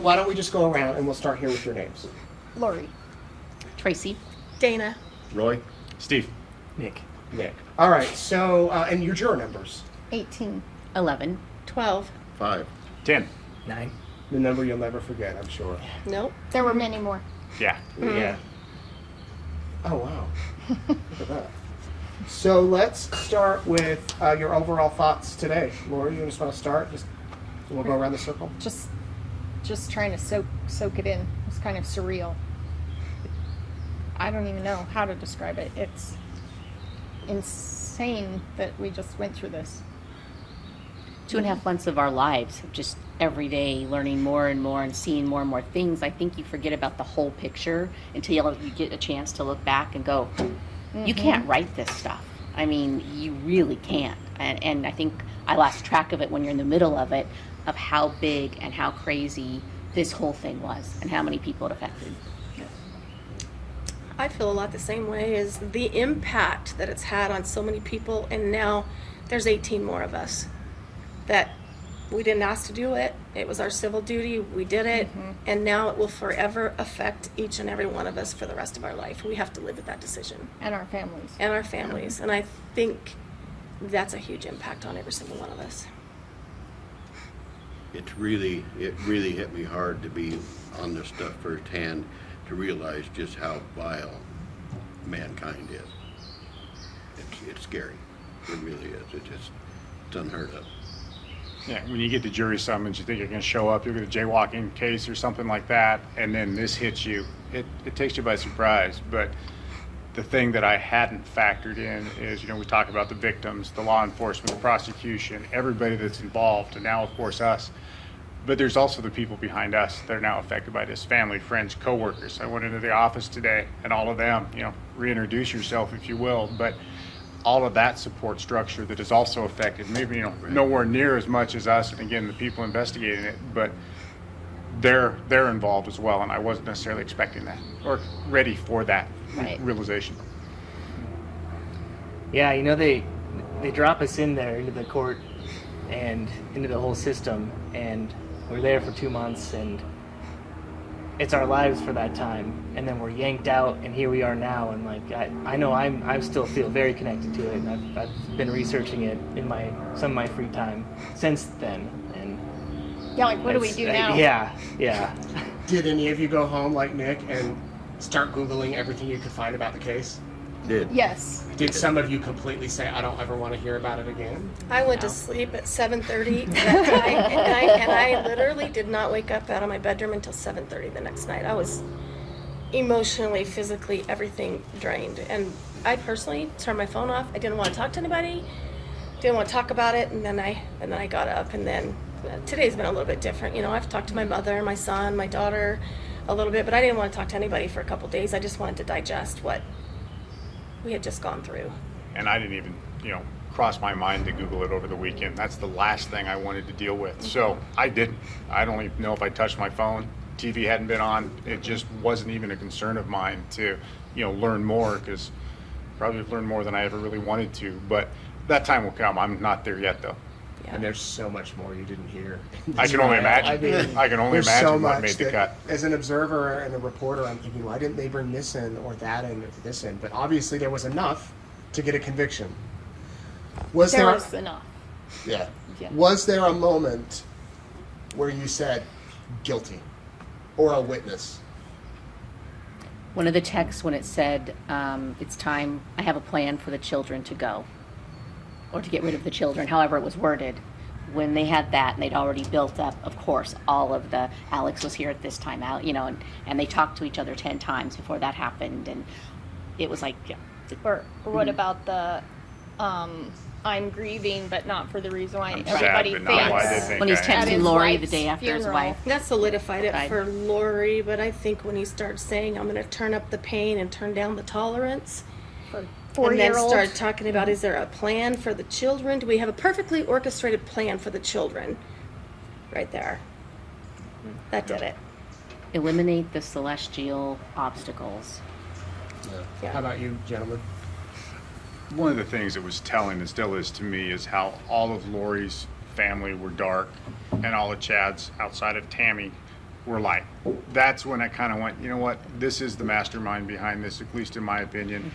why don't we just go around and we'll start here with your names. Lori. Tracy. Dana. Roy? Steve. Nick. Nick. All right, so, and your juror numbers. 18. 11. 12. 5. 10. 9. The number you'll never forget, I'm sure. Nope. There were many more. Yeah. Yeah. Oh, wow. Look at that. So let's start with your overall thoughts today. Lori, you just want to start? We'll go around the circle. Just trying to soak it in. It's kind of surreal. I don't even know how to describe it. It's insane that we just went through this. 2.5 months of our lives of just every day learning more and more and seeing more and more things. I think you forget about the whole picture until you get a chance to look back and go, you can't write this stuff. I mean, you really can't. And I think I lost track of it when you're in the middle of it, of how big and how crazy this whole thing was and how many people it affected. I feel a lot the same way, is the impact that it's had on so many people, and now there's 18 more of us that we didn't ask to do it. It was our civil duty. We did it, and now it will forever affect each and every one of us for the rest of our life. We have to live with that decision. And our families. And our families. And I think that's a huge impact on every single one of us. It really hit me hard to be on this stuff firsthand, to realize just how vile mankind is. It's scary. It really is. It's unheard of. Yeah, when you get the jury summons, you think you're going to show up, you'll get a jaywalking case or something like that, and then this hits you. It takes you by surprise. But the thing that I hadn't factored in is, we talk about the victims, the law enforcement, the prosecution, everybody that's involved, and now, of course, us. But there's also the people behind us that are now affected by this: family, friends, coworkers. I went into the office today, and all of them, reintroduce yourself, if you will, but all of that support structure that is also affected, maybe nowhere near as much as us, and again, the people investigating it, but they're involved as well, and I wasn't necessarily expecting that or ready for that realization. Yeah, they drop us in there into the court and into the whole system, and we're there for 2 months, and it's our lives for that time, and then we're yanked out, and here we are now, and I know I still feel very connected to it, and I've been researching it in some of my free time since then, and Yeah, what do we do now? Yeah. Did any of you go home like Nick and start Googling everything you could find about the case? Did. Yes. Did some of you completely say, I don't ever want to hear about it again? I went to sleep at 7:30 that night, and I literally did not wake up out of my bedroom until 7:30 the next night. I was emotionally, physically, everything drained. And I personally turned my phone off. I didn't want to talk to anybody, didn't want to talk about it, and then I got up, and then today's been a little bit different. I've talked to my mother, my son, my daughter a little bit, but I didn't want to talk to anybody for a couple days. I just wanted to digest what we had just gone through. And I didn't even, cross my mind to Google it over the weekend. That's the last thing I wanted to deal with. So I didn't. I don't even know if I touched my phone. TV hadn't been on. It just wasn't even a concern of mine to, learn more, because probably I've learned more than I ever really wanted to. But that time will come. I'm not there yet, though. Yeah. And there's so much more you didn't hear. I can only imagine. I can only there's so imagine what much made the that, cut. as an observer and a reporter, I'm thinking, why didn't they bring this in or that in or this in? But obviously there was enough to get a conviction. Was There was enough. Yeah. Yeah. Was there a moment where you said guilty or a witness? One of the texts when it said, it's time, I have a plan for the children to go, or to get rid of the children, however it was worded. When they had that, and they'd already built up, of course, all of the Alex was here at this time out, and they talked to each other 10 times before that happened, and it was like, yeah. Or what about the I'm grieving, but not for the reason why I'm everybody sad, but not why they thinks. think When he's I am. At texting his Lori the wife's day after his funeral. wife. That solidified it Died. for Lori, but I think when he starts saying, I'm going to turn up the pain and turn down the tolerance, For and then 4-year-old. start talking about, is there a plan for the children? Do we have a perfectly orchestrated plan for the children? Right there. That did it. Eliminate the celestial obstacles. Yeah. How about you, gentlemen? One of the things that was telling, and still is to me, is how all of Lori's family were dark, and all of Chad's, outside of Tammy, were like. That's when I kind of went, you know what, this is the mastermind behind this, at least in my opinion.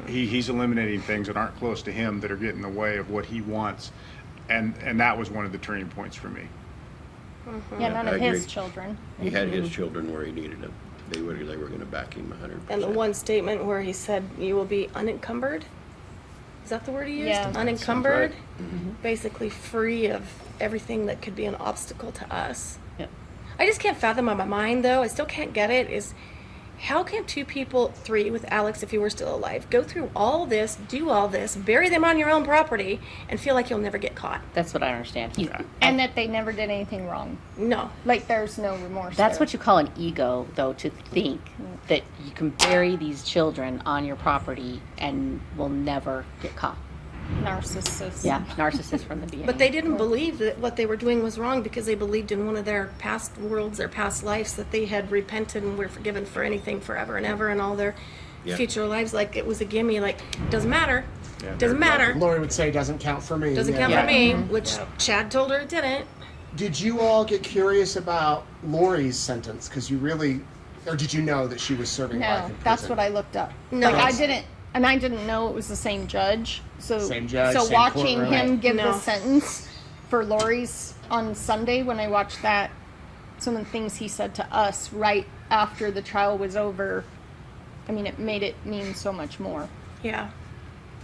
He's eliminating things that aren't close to him that are getting in the way of what he wants. And that was one of the turning points for me. Yeah, none I of his agree. children. He had his children where he needed them. They were going to back him 100%. And the one statement where he said, "You will be unencumbered." Is that the word he used? Yeah. Unencumbered. right. Basically free of everything that could be an obstacle to us. Yep. I just can't fathom in my mind, though, I still can't get it, is how can two people, three with Alex if he were still alive, go through all this, do all this, bury them on your own property, and feel like you'll never get caught? That's what I understand. And that they never did anything wrong. No. Like, there's no remorse. That's there. what you call an ego, though, to think that you can bury these children on your property and will never get caught. Narcissist. Yeah, narcissist from the beginning. But they didn't believe that what they were doing was wrong because they believed in one of their past worlds, their past lives, that they had repented and were forgiven for anything forever and ever in all their Yeah. future lives. Like, it was a gimme, like, doesn't matter. Yeah, Doesn't matter. Lori would say doesn't count for me. Doesn't count Yeah. for me, which Chad told her it didn't. Did you all get curious about Lori's sentence? Because you really, or did you know that she was serving life in No, prison? that's what I looked up. No. Like, I didn't, and I didn't know it was the same judge. So, Same judge, so same watching courtroom. him give No. the sentence for Lori's on Sunday when I watched that, some of the things he said to us right after the trial was over, I mean, it made it mean so much more. Yeah.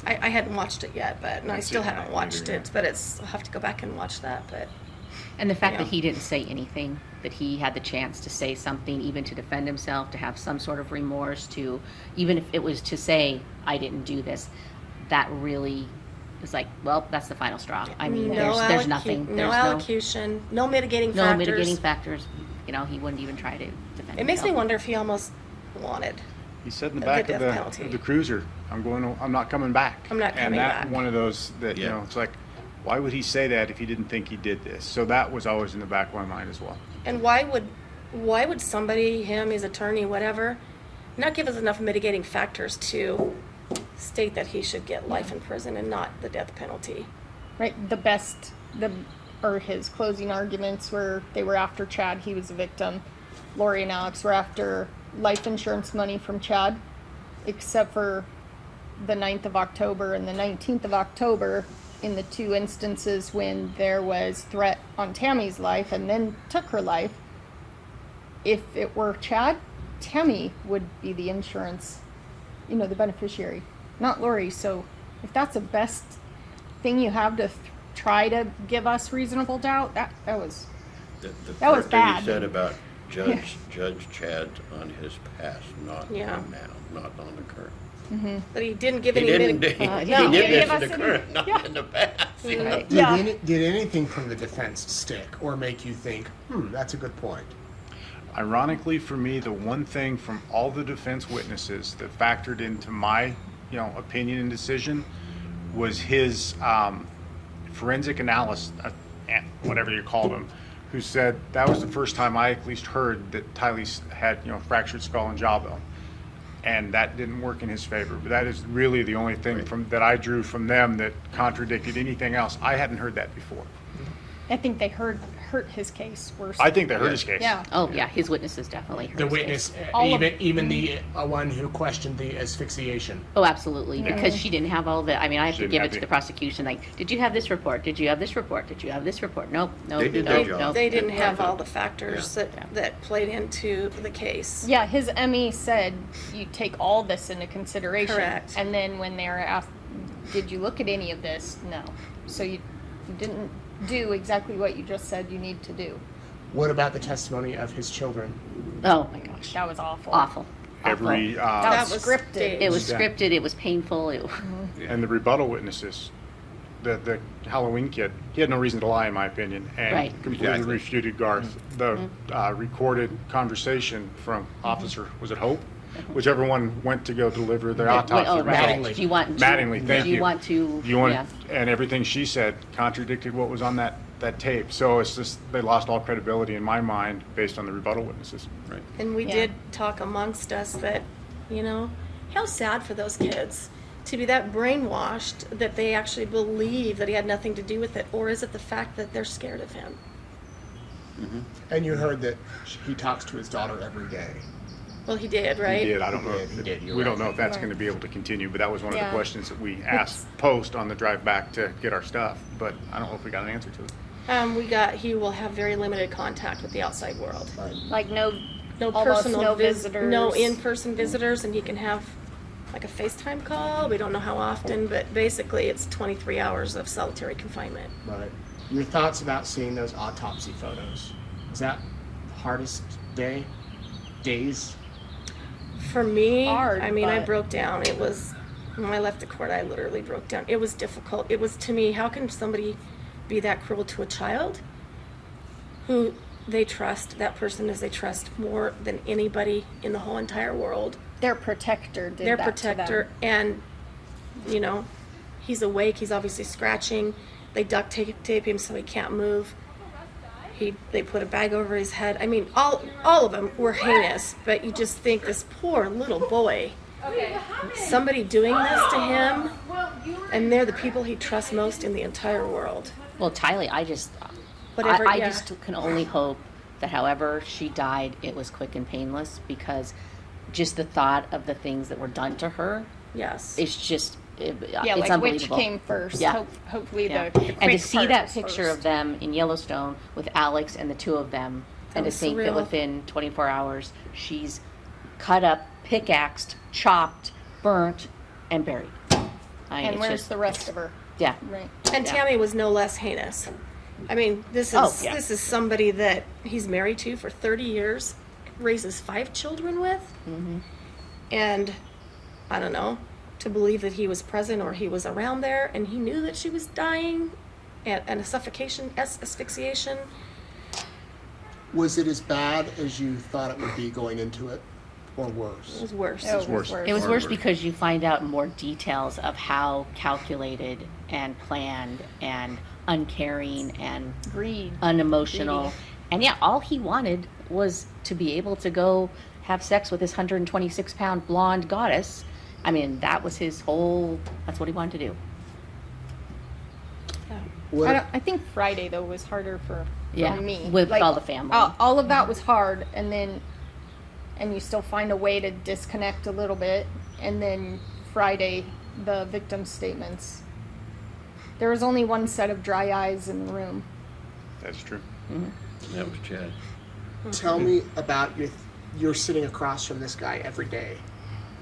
I hadn't watched it yet, but, and I Haven't still seen haven't that watched either, it, but I'll have to go back and watch that, but. And the fact Yeah. that he didn't say anything, that he had the chance to say something, even to defend himself, to have some sort of remorse, to, even if it was to say, I didn't do this, that really was like, well, that's the final straw. I mean, there's nothing. No There's allocution, no mitigating no factors. mitigating factors. You know, he wouldn't even try to defend It makes me himself. wonder if he almost wanted. He said in the The back death of penalty. the cruiser, I'm not coming back. I'm not coming And that back. one of those that, you Yeah. know, it's like, why would he say that if he didn't think he did this? So that was always in the back of my mind as well. And why would somebody, him, his attorney, whatever, not give us enough mitigating factors to state that he should get life in prison and not the death penalty? Right? His closing arguments were they were after Chad, he was a victim. Lori and Alex were after life insurance money from Chad, except for the 9th of October and the 19th of October in the two instances when there was threat on Tammy's life and then took her life. If it were Chad, Tammy would be the insurance, the beneficiary, not Lori. So if that's the best thing you have to try to give us reasonable doubt, that was The That was part bad. you said about Judge Chad on his past, not Yeah. on now, not on the current. But he didn't give He any didn't, mitig- he no, did he didn't this give in us the any- current, not yeah. in the past. Right. Did, Yeah. did anything from the defense stick or make you think, that's a good point? Ironically, for me, the one thing from all the defense witnesses that factored into my, opinion and decision was his forensic analyst, whatever you called him, who said that was the first time I at least heard that Tylee had, fractured skull and jawbone. And that didn't work in his favor. But that is really the only thing that I drew from them that contradicted anything else. I hadn't heard that before. I think they hurt his case worse. I think they heard his case. Yeah. Oh, yeah, his witnesses definitely heard The his witness, case. All of- even the one who questioned the asphyxiation. Oh, absolutely, because she didn't have all the, I mean, I have She to didn't give have it to the- the prosecution, like, did you have this report? Did you have this report? Did you have this report? Nope, nope, They did nope, their job. nope. They didn't have Yeah. all the factors that played into the case. Yeah, his ME said you take all this into consideration. Correct. And then when they were asked, did you look at any of this? No. So you didn't do exactly what you just said you need to do. What about the testimony of his children? Oh, my gosh, That was awful. awful. Every, That was was scripted. staged. It was Yeah. scripted, it was painful, and the rebuttal witnesses, the Halloween kid, he had no reason to lie, in my opinion, and Right. completely Exactly. refuted Garth. The recorded conversation from Officer, was it Hope? Whichever one went to go deliver their autopsy Oh, right. Mattingly. Do you want? Mattingly, thank Do you you. want to? You want, Yeah. and everything she said contradicted what was on that tape. So it's just, they lost all credibility in my mind based on the rebuttal witnesses. Right. And we Yeah. did talk amongst us that, how sad for those kids to be that brainwashed that they actually believe that he had nothing to do with it. Or is it the fact that they're scared of him? And you heard that he talks to his daughter every day. Well, he did, right? He did. I don't know. He did, you're We don't right. know if that's Right. going to be able to continue, but that was one of Yeah. the questions that we asked post on the drive back to get our stuff. But I don't know if we got an answer to it. He will have very limited contact with the outside world. Like no Almost personal no visitors. No in-person visitors, and he can have like a FaceTime call. We don't know how often, but basically it's 23 hours of solitary confinement. Right. Your thoughts about seeing those autopsy photos? Is that the hardest days? For me, Hard, I mean, I but- broke down. It was, when I left the court, I literally broke down. It was difficult. It was, to me, how can somebody be that cruel to a child who they trust, that person as they trust more than anybody in the whole entire world? Their protector did Their that to them. protector, and, you know, he's awake, he's obviously scratching. They duct tape him so he can't move. They put a bag over his head. I mean, all of them were heinous, but you just think, this poor little boy, somebody doing this to him, and they're the people he trusts most in the entire world. Well, Tylee, I just Yeah. can only hope that however she died, it was quick and painless, because just the thought of the things that were done to her Yes. is just, Yeah, it's like which unbelievable. came first. Yeah. Hopefully Yeah. the And to quick see part that was picture first. of them in Yellowstone with Alex and the two of them, and to was think that surreal. within 24 hours she's cut up, pickaxed, chopped, burnt, and buried. I mean, And it's where's just, the rest of her? yeah. Right. And Yeah. Tammy was no less heinous. I mean, this Oh, is yeah. this is somebody that he's married to for 30 years, raises 5 children with, and I don't know, to believe that he was present or he was around there and he knew that she was dying, and a suffocation, asphyxiation. Was it as bad as you thought it would be going into it, or It worse? was worse. Oh, it was worse. worse. It was Far worse worse. because you find out more details of how calculated and planned and uncaring and Greed. unemotional. Greedy. And yeah, all he wanted was to be able to go have sex with this 126-pound blonde goddess. I mean, that was his whole, that's what he wanted to do. What, I think Friday though was harder for Yeah, me. with all the family. All of that was hard, and you still find a way to disconnect a little bit, and then Friday, the victim statements. There was only one set of dry eyes in the room. That's true. That was Chad. tell me about you're sitting across from this guy every day.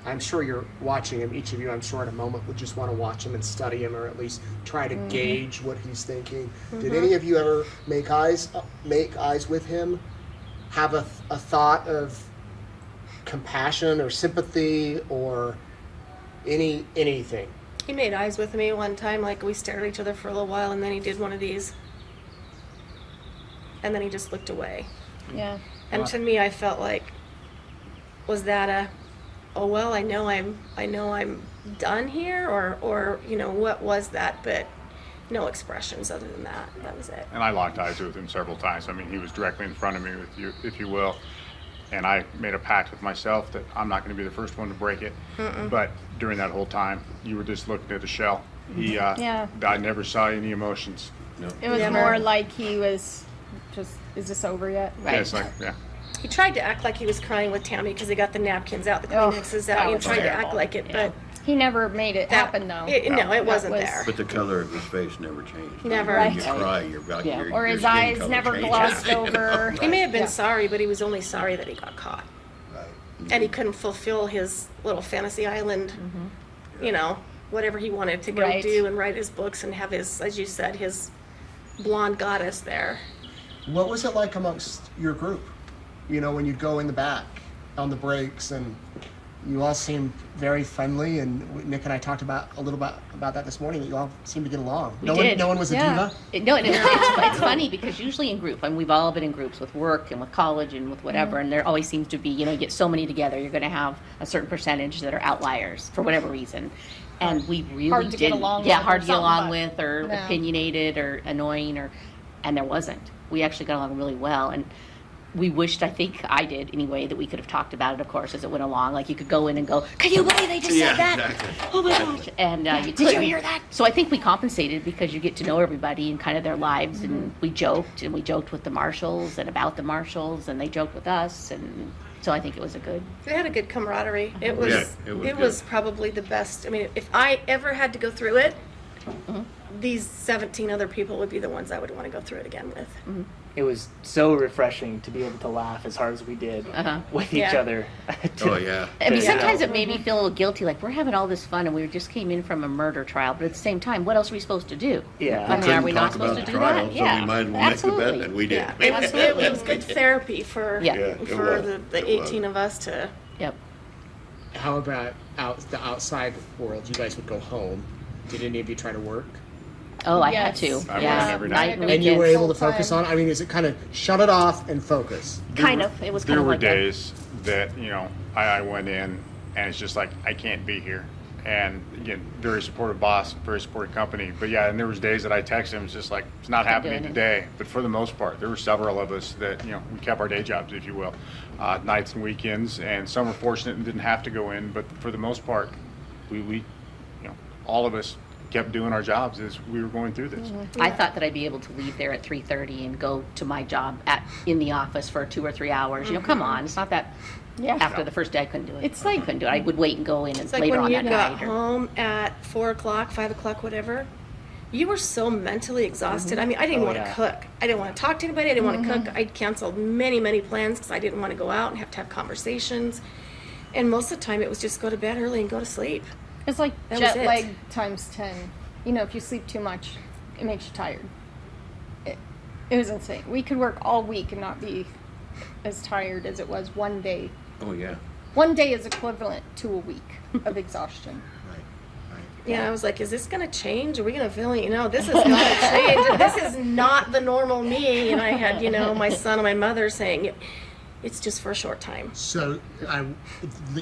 I'm sure you're watching him. Each of you, I'm sure, at a moment would just want to watch him and study him, or at least try to gauge what he's thinking. Did any of you ever make eyes with him? Have a thought of compassion or sympathy or anything? He made eyes with me one time, like we stared at each other for a little while, and then he did one of these. And then he just looked away. Yeah. And to me, I felt like, was that oh well, I know I'm done here, or you know, what was that? But no expressions other than that. That was it. And I locked eyes with him several times. I mean, he was directly in front of me, if you will. And I made a pact with myself that I'm not going to be the first one to break it. But during that whole time, you were just looking at a shell. I never saw any emotions. No. It was Never. more like he was just, is this over yet? Right. Yeah, it's like, yeah. He tried to act like he was crying with Tammy because he got the napkins out, the Oh, Kleenexes that out. He was tried to terrible. act like it, Yeah. but He never made it happen though. no, it wasn't was- there. But the color of his face never changed. Never. When you Right. cry, your, Yeah. your, Or your his skin eyes color never changes, glossed you know? over. He may have been Yeah. sorry, but he was only sorry that he got caught. And he couldn't fulfill his little fantasy island, you know, whatever he wanted to go Right. do and write his books and have his, as you said, his blonde goddess there. What was it like amongst your group? You know, when you'd go in the back on the breaks, and you all seemed very friendly, and Nick and I talked about a little bit about that this morning, that you all seemed to get along. We did. No one was a Yeah. diva? No, it's funny because usually in group, and we've all been in groups with work and with college and with whatever, and there always seems to be, you know, you get so many together, you're going to have a certain percentage that are outliers for whatever reason. And we really Hard to get didn't- along yeah, with or hard to get something, along but- with, or No. opinionated, or annoying, and there wasn't. We actually got along really well, and we wished, I think I did anyway, that we could have talked about it, of course, as it went along. Like you could go in and go, can you believe they just said that? Exactly. Oh my gosh. And you Did you hear that? So I think we compensated because you get to know everybody and kind of their lives. And we joked with the marshals and about the marshals, and they joked with us. And so I think it was a good. We had a good camaraderie. It was, Yeah, it was it good. was probably the best. I mean, if I ever had to go through it, these 17 other people would be the ones I would want to go through it again with. It was so refreshing to be able to laugh as hard as we did with each Yeah. other. Oh, yeah. I mean, Yeah. sometimes it made me feel a little guilty, like we're having all this fun and we just came in from a murder trial, but at the same time, what else are we supposed to do? Yeah. I mean, are we not Couldn't talk supposed to about do the trial, that? so we might as well make the bet, and we did. Yeah, it was good therapy for Yeah. Yeah, it for was. the It was. 18 of us to. Yep. How about the outside world? You guys would go home. Did any of you try to work? Oh, I Yes. had to. I yeah. worked every night. and And you were weekends. able to focus on it? I mean, is it kind of shut it off and focus? Kind of. It was kind There of were like that. days that, I went in and it's just like, I can't be here. And again, very supportive boss, very supportive company. But yeah, and there was days that I texted him, it's just like, it's not happening doing it. today. But for the most part, there were several of us that, we kept our day jobs, if you will, nights and weekends. And some were fortunate and didn't have to go in. But for the most part, we all of us kept doing our jobs as we were going through this. I thought that I'd be able to leave there at 3:30 and go to my job in the office for 2 or 3 hours. Come on, it's not that. Yeah. After the first day, I couldn't do it. It's like- I couldn't do it. I would wait and go in and It's like later when on you that got night. Or, home at 4 o'clock, 5 o'clock, whatever. You were so mentally exhausted. I mean, I didn't Oh, want yeah. to cook. I didn't want to talk to anybody. I didn't want to cook. I canceled many, many plans because I didn't want to go out and have to have conversations. And most of the time, it was just go to bed early and go to sleep. It's like That jet was it. lag times 10. If you sleep too much, it makes you tired. It was insane. We could work all week and not be as tired as it was one day. Oh, yeah. One day is equivalent to a week of exhaustion. Yeah, I was like, is this going to change? Are we going to feel it? This is going to change. This is not the normal me. And I had, my son and my mother saying, it's just for a short time. So,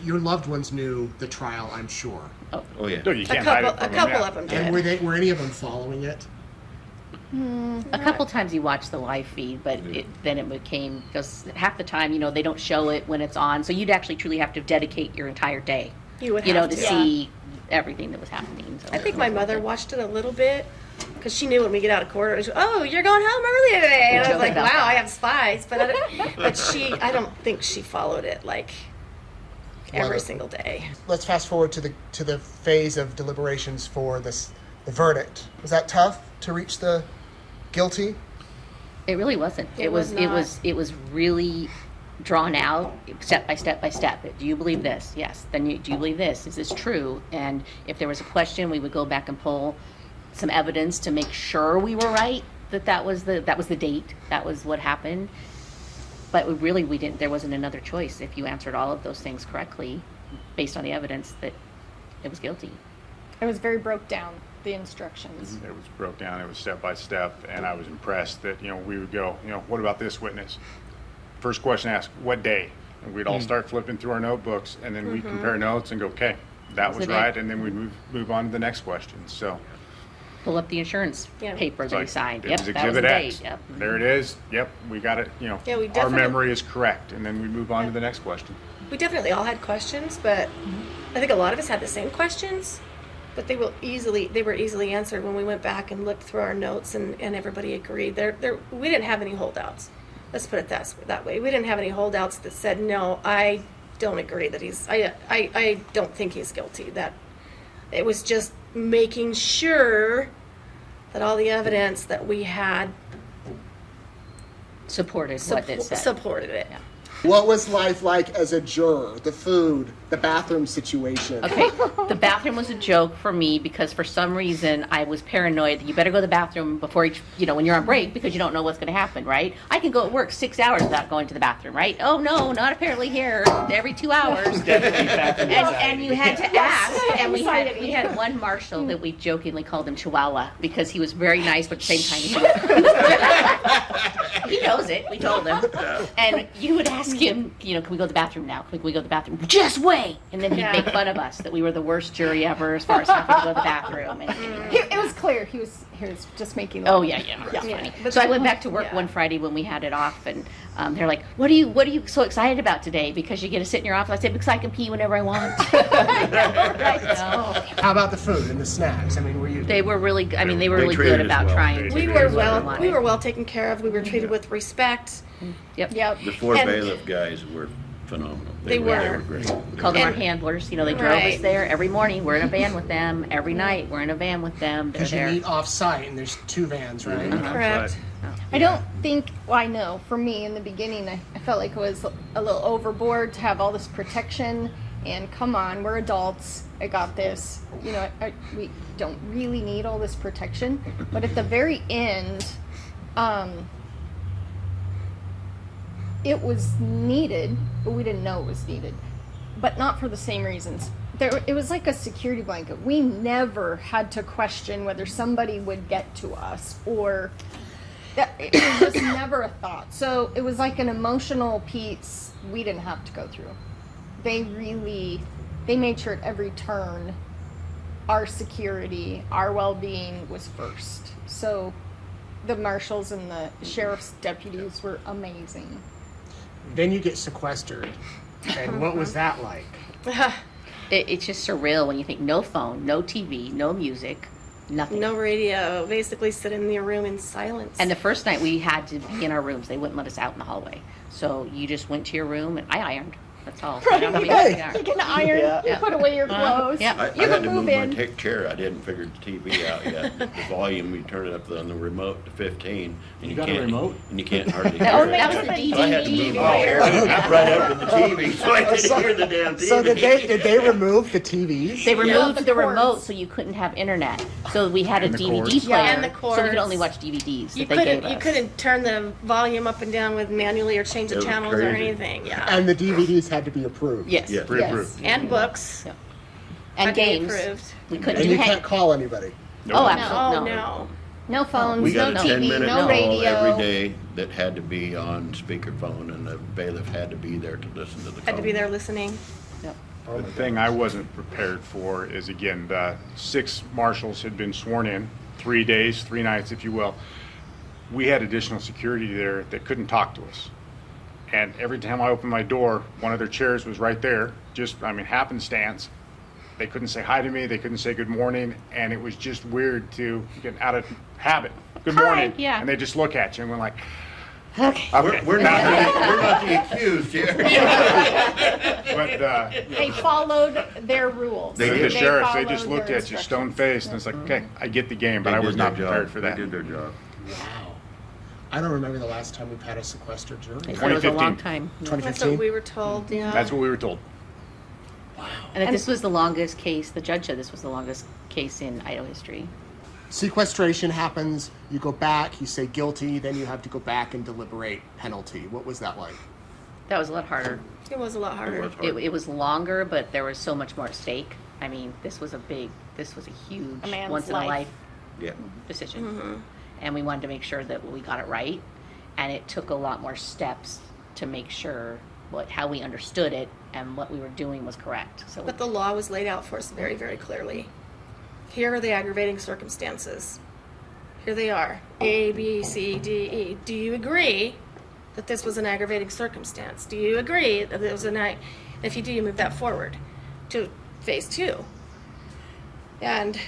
your loved ones knew the trial, I'm sure. Oh, yeah. No, you A can't hide couple, it from a them, couple yeah. of them And did. were any of them following it? a couple times you watch the live feed, but then it became, because half the time, they don't show it when it's on. So you'd actually truly have to dedicate your entire day, You would have to to. see everything that was happening. So I think my mother watched it a little bit because she knew when we get out of court, it was, oh, you're going home early today. And I was Joke like, wow, about that. I have spies. But I don't think she followed it like every Well, single day. Let's fast forward to the phase of deliberations for the verdict. Was that tough to reach the guilty? It really wasn't. It was not. It was really drawn out, step by step by step. Do you believe this? Yes. Then do you believe this? Is this true? And if there was a question, we would go back and pull some evidence to make sure we were right. That was the date. That was what happened. But we didn't. There wasn't another choice. If you answered all of those things correctly, based on the evidence, that it was guilty. It was very broke down, the instructions. It was broke down, it was step by step, and I was impressed that, we would go, what about this witness? First question asked, what day? And we'd all start flipping through our notebooks, and then we'd compare notes and go, okay, that was it right, it? and then we'd move on to the next question. So Pull up the insurance Yeah. paper it's that we like, signed. it Yep, was that was the Exhibit date. X. Yep. There it is. Yep, we got it. Yeah, we Our definitely- memory is correct, and then we move on to the next question. We definitely all had questions, but I think a lot of us had the same questions, but they were easily answered when we went back and looked through our notes, and everybody agreed. We didn't have any holdouts. Let's put it that way. We didn't have any holdouts that said, no, I don't agree that I don't think he's guilty. That it was just making sure that all the evidence that we had Supported what it said. supported it. Yeah. What was life like as a juror? The food, the bathroom situation. Okay, the bathroom was a joke for me because for some reason I was paranoid that you better go to the bathroom before each, when you're on break because you don't know what's going to happen, right? I can go at work 6 hours without going to the bathroom, right? Oh no, not apparently here. Every 2 hours. And you had to ask, and we had one marshal that we jokingly called him Chihuahua because he was very nice, but at the same time he knows it. We told him, and you would ask him, can we go to the bathroom now? Can we go to the bathroom? Just wait, and then he'd Yeah. make fun of us that we were the worst jury ever as far as having to go to the bathroom. And It was was clear. He was just making. Oh yeah, yeah. That's Yeah. funny. But So I then- went back to work yeah. one Friday when we had it off, and they're like, "What are you so excited about today? Because you get to sit in your office." I said, "Because I can pee whenever I want." I know. How about the food and the snacks? I mean, were you? They were really. I mean, they were They really treated good us about well. trying. They to We treated were us do what I well. wanted. We were well taken care of. We were treated with respect. Yep. Yep. The four And- bailiff guys were phenomenal. They were. great. We called them our And- handlers. You know, they drove us Right. there every morning. We're in a van with them every night. We're in a van with them. They're Because you there. meet off-site and there's 2 vans, right? Uh-huh. Correct. I don't think. Well, I know. For me, in the beginning, I felt like it was a little overboard to have all this protection. And come on, we're adults. I got this. You know, we don't really need all this protection. But at the very end, it was needed, but we didn't know it was needed. But not for the same reasons. It was like a security blanket. We never had to question whether somebody would get to us, or that it was just never a thought. So it was like an emotional piece we didn't have to go through. They made sure at every turn our security, our well-being was first. So the marshals and the sheriff's deputies were amazing. Then you get sequestered. And what was that like? It's just surreal when you think no phone, no TV, no music, nothing. No radio. Basically, sit in your room in silence. And the first night we had to be in our rooms. They wouldn't let us out in the hallway. So you just went to your room, and I ironed. That's all. I don't know how many Hey. hours. You can iron, Yeah. you put away your clothes. yeah. I You had can to move move my in. chair. I hadn't figured the TV out yet. The volume, you turn it up on the remote to 15, and you got a can't. remote? And you can't hardly Oh, hear that it. was the So I had to DVD move my chair right up to the TV, so I could hear the damn TV. So did they remove the TVs? They removed the the cords. remote so you couldn't have internet. So we had a And the DVD cords. player, And the so we could cords. only watch DVDs you that they gave couldn't. You us. couldn't turn the volume up and down with manually or change the It was channels or crazy. anything. Yeah. And the DVDs had to be approved. Yes. Yes. Pre-approved. And books. Yeah. had And to be games. approved. We couldn't And do you hang. can't call anybody. No. Oh, No. absolutely Oh no. no. No phones, We no got a TV, 10-minute no call radio. every day that had to be on speakerphone, and the bailiff had to be there to listen to the call. Had to be there listening. Oh The my thing I wasn't prepared for is, again, the 6 marshals had been sworn in, 3 days, 3 nights, if you will. We had additional security there that couldn't talk to us. And every time I opened my door, one of their chairs was right there, just, I mean, happenstance. They couldn't say hi to me, they couldn't say good morning, and it was just weird to get out of habit. Good Hi, morning. yeah. And they just look at you and we're like, Okay. okay. We're not the accused here. But, They followed their rules. They the did. sheriffs, they followed just looked their at you stone instructions. faced, and it's like, okay, I get the game, but They I did was their not prepared job. for that. They did their job. Wow. I don't remember the last time we've had a sequestered jury. They said it was a 2015. long time. That's what 2015? we were told. Yeah. That's what we were told. And that this was the longest case, the judge said this was the longest case in Idaho history. Sequestration happens, you go back, you say guilty, then you have to go back and deliberate penalty. What was that like? That was a lot harder. It was a lot harder. It was hard. It was longer, but there was so much more at stake. I mean, this was a huge, A man's once in a life. life Yeah. decision. And we wanted to make sure that we got it right. And it took a lot more steps to make sure how we understood it and what we were doing was correct. So But the law was laid out for us very, very clearly. Here are the aggravating circumstances. Here they are. A, B, C, D, E. Do you agree that this was an aggravating circumstance? Do you agree that it was if you do, you move that forward to phase 2. And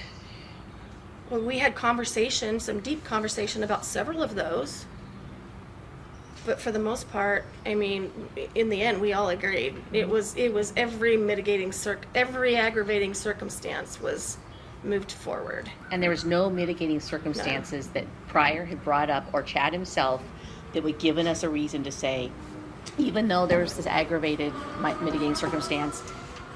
when we had conversation, some deep conversation about several of those, but for the most part, I mean, in the end, we all agreed. It was every every aggravating circumstance was moved forward. And there was no mitigating circumstances that Pryor had brought up, or Chad himself, that would given us a reason to say, even though there's this aggravated mitigating circumstance,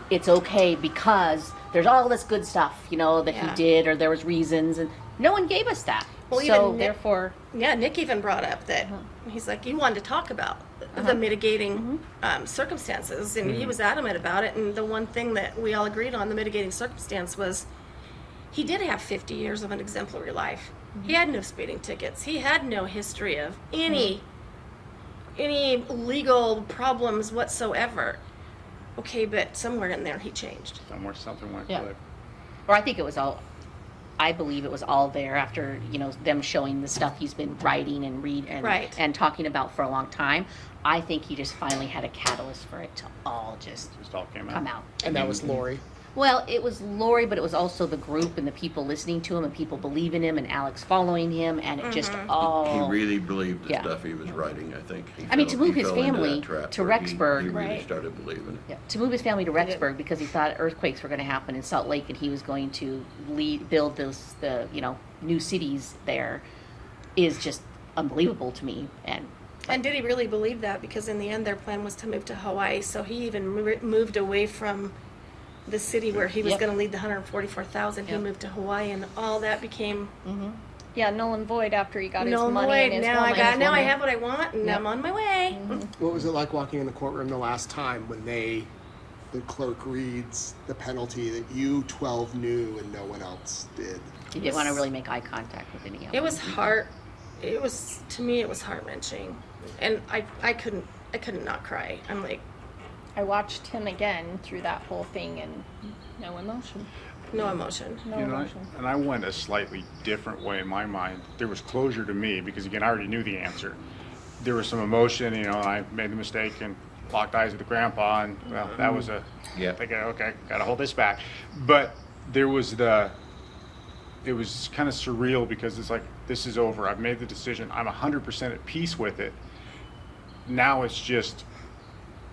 it's okay because there's all this good stuff, that Yeah. he did, or there was reasons, and no one gave us that. Well, so even Nick- therefore, Yeah, Nick even brought up that he's like, you wanted to talk about the mitigating circumstances, and he was adamant about it. And the one thing that we all agreed on, the mitigating circumstance, was he did have 50 years of an exemplary life. He had no speeding tickets. He had no history of any legal problems whatsoever. Okay, but somewhere in there he changed. Somewhere something went Yeah. click. or I think it was all, I believe it was all there after, them showing the stuff he's been writing and Right. and talking about for a long time. I think he just finally had a catalyst for it to all just all came out. come out. And that was Lori. Well, it was Lori, but it was also the group and the people listening to him and people believing him and Alex following him, and it just all. He really believed the Yeah. stuff he was writing, I think. I mean, to move his fell into family that trap to where he Rexburg. really Right. started believing it. Yeah, to move his family to Rexburg because he thought earthquakes were going to happen in Salt Lake and he was going to build the new cities there is just unbelievable to me. And did he really believe that? Because in the end, their plan was to move to Hawaii. So he even moved away from the city where he was Yep. going to lead the 144,000. He Yep. moved to Hawaii, and all that became Yeah, null and void after he got null his and money and void. his Now woman. I have what I want, and Yep. I'm on my way. What was it like walking in the courtroom the last time when the clerk reads the penalty that you 12 knew and no one else did? He didn't want to really make eye contact with any of them. It was to me, it was heart wrenching, and I couldn't not cry. I'm like, I watched him again through that whole thing and no emotion. no emotion. No You know, emotion. and I went a slightly different way in my mind. There was closure to me because, again, I already knew the answer. There was some emotion, I made the mistake and locked eyes with the grandpa, and, well, that was Yeah. thinking, okay, gotta hold this back. But there was it was kind of surreal because it's like, this is over. I've made the decision. I'm 100% at peace with it. Now it's just,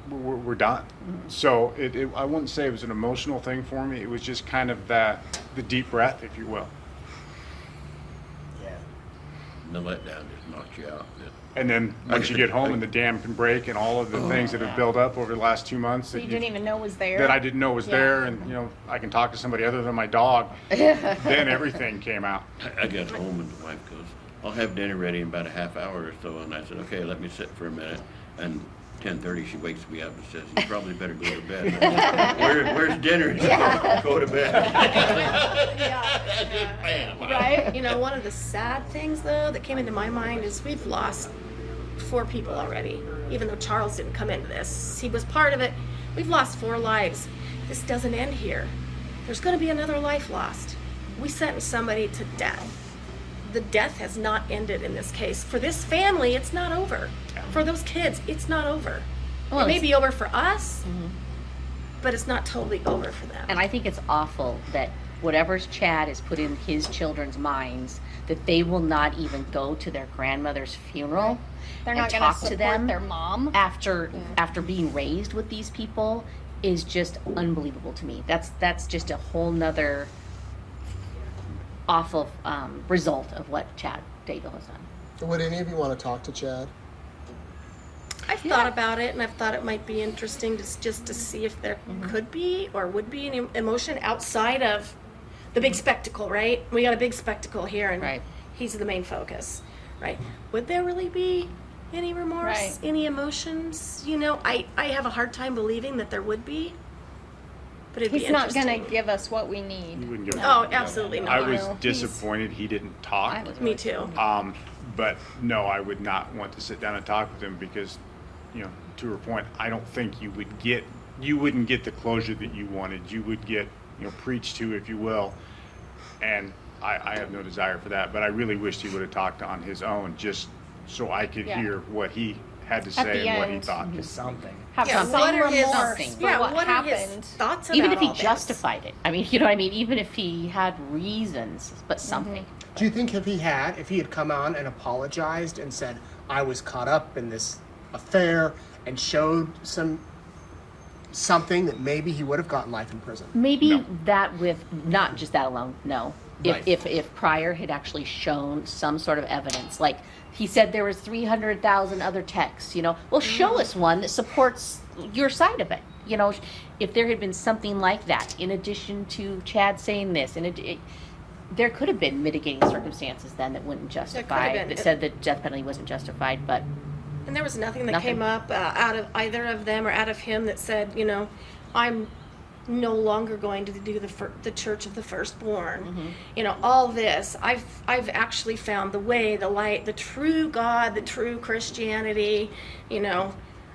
we're done. So I wouldn't say it was an emotional thing for me. It was just kind of the deep breath, if you will. Yeah. And the letdown just knocked you out. And then once you get home and the dam can break and all of the things that have built up over the last 2 months So you didn't even know was there? that I didn't know was Yeah. there, and I can talk to somebody other than my dog, then everything came out. I got home and the wife goes, I'll have dinner ready in about a half hour or so. And I said, okay, let me sit for a minute. And 10:30, she wakes me up and says, you probably better go to bed. Where's dinner? Go to bed. Bam. Right? You know, one of the sad things, though, that came into my mind is we've lost 4 people already, even though Charles didn't come into this. He was part of it. We've lost 4 lives. This doesn't end here. There's going to be another life lost. We sentenced somebody to death. The death has not ended in this case. For this family, it's not over. For those kids, it's not over. Well, it may it's- be over for us, but it's not totally over for them. And I think it's awful that whatever Chad has put in his children's minds, that they will not even go to their grandmother's funeral They're and not going to talk to support them their mom. after being raised with these people is just unbelievable to me. That's just a whole nother awful result of what Chad Daybell has done. Would any of you want to talk to Chad? I've thought about it, and I've thought it might be interesting just to see if there could be or would be an emotion outside of the big spectacle, right? We got a big spectacle here, and Right. he's the main focus, right? Would there really be any remorse, Right. any emotions? I have a hard time believing that there would be, but it'd be He's not interesting. going to give us what we need. You wouldn't give Oh, absolutely not. I was No, he's- disappointed he didn't talk. I was Me too. But no, I would not want to sit down and talk with him because, to her point, I don't think you wouldn't get the closure that you wanted. You would get, preached to, if you will. And I have no desire for that. But I really wished he would have talked on his own, just so I could Yeah. hear what he had to At say the and what he end. thought. Just something. Have Yeah, some what are his remorse for what what are his happened. thoughts about Even if he all this? justified it. I mean, you know what I mean? Even if he had reasons, but something. Do you think if he had come on and apologized and said, I was caught up in this affair and showed something that maybe he would have gotten life in prison? Maybe No. that with not just that alone. No, Right. if Pryor had actually shown some sort of evidence, like he said there was 300,000 other texts. Well, show us one that supports your side of it. If there had been something like that, in addition to Chad saying this, there could have been mitigating circumstances then that wouldn't justify been. that said the death penalty wasn't justified, but. And there was nothing that Nothing. came up out of either of them or out of him that said, I'm no longer going to do the Church of the Firstborn. All this. I've actually found the way, the light, the true God, the true Christianity.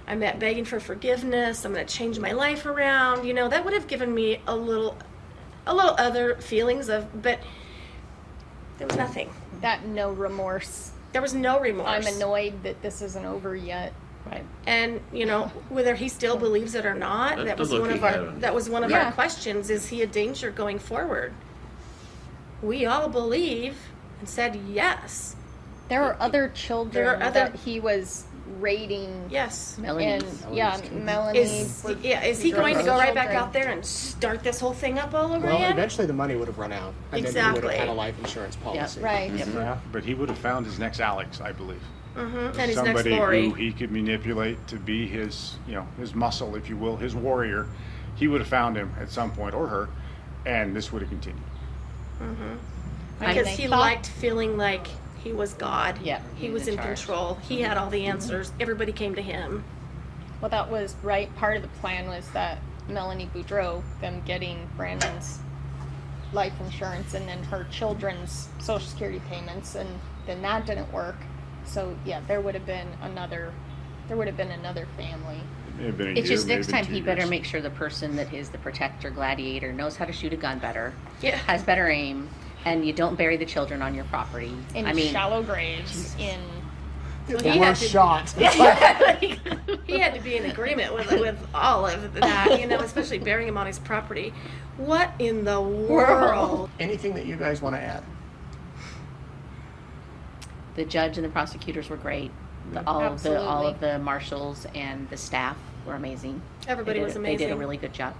I'm at begging for forgiveness. I'm going to change my life around. That would have given me a little other feelings of, but There was nothing. That no remorse. There was no remorse. I'm annoyed that this isn't over yet. Right. And you know, whether he still believes it or not, That's that the was look one he of our had on it. that was one of Yeah. our questions. Is he a danger going forward? We all believe and said yes. There are other children There are other- that he was raiding. Yes. Melanie. And yeah, Melanie. Is he going to go right back out there and start this whole thing up all over Well, again? eventually the money would have run out, and then he would have Exactly. had a life insurance policy. Right. Yeah. But he would have found his next Alex, I believe. Mm-hmm. And his next Somebody Lori. who he could manipulate to be his, his muscle, if you will, his warrior. He would have found him at some point, or her, and this would have continued. Because I he thought- liked feeling like he was God. Yeah, He he was was in in charge. control. He had all the answers. Everybody came to him. Well, that was right. Part of the plan was that Melanie Boudreau, them getting Brandon's life insurance and then her children's Social Security payments, and then that didn't work. So yeah, there would have been another family. It may have been a It's year, just may next have been time 2 he better years. make sure the person that is the protector gladiator knows how to shoot a gun better, Yeah. has better aim, and you don't bury the children on your property. In I mean, shallow graves, in Well, The he had worst to- shot. He had to be in agreement with all of that, especially burying him on his property. What in the world? Anything that you guys want to add? the judge and the prosecutors were great. All Absolutely. of the marshals and the staff were amazing. Everybody was They did amazing. a really good job.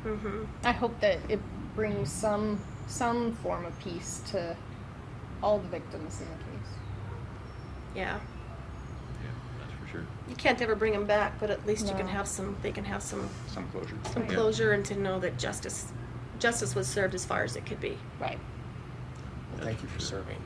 Mm-hmm. I hope that it brings some form of peace to all the victims in the case. Yeah. Yeah, that's for sure. You can't ever bring them back, but at least you can No. have some. They can have some Some closure. some Yeah. closure and to know that justice was served as far as it could be. Right. Well, thank you for serving.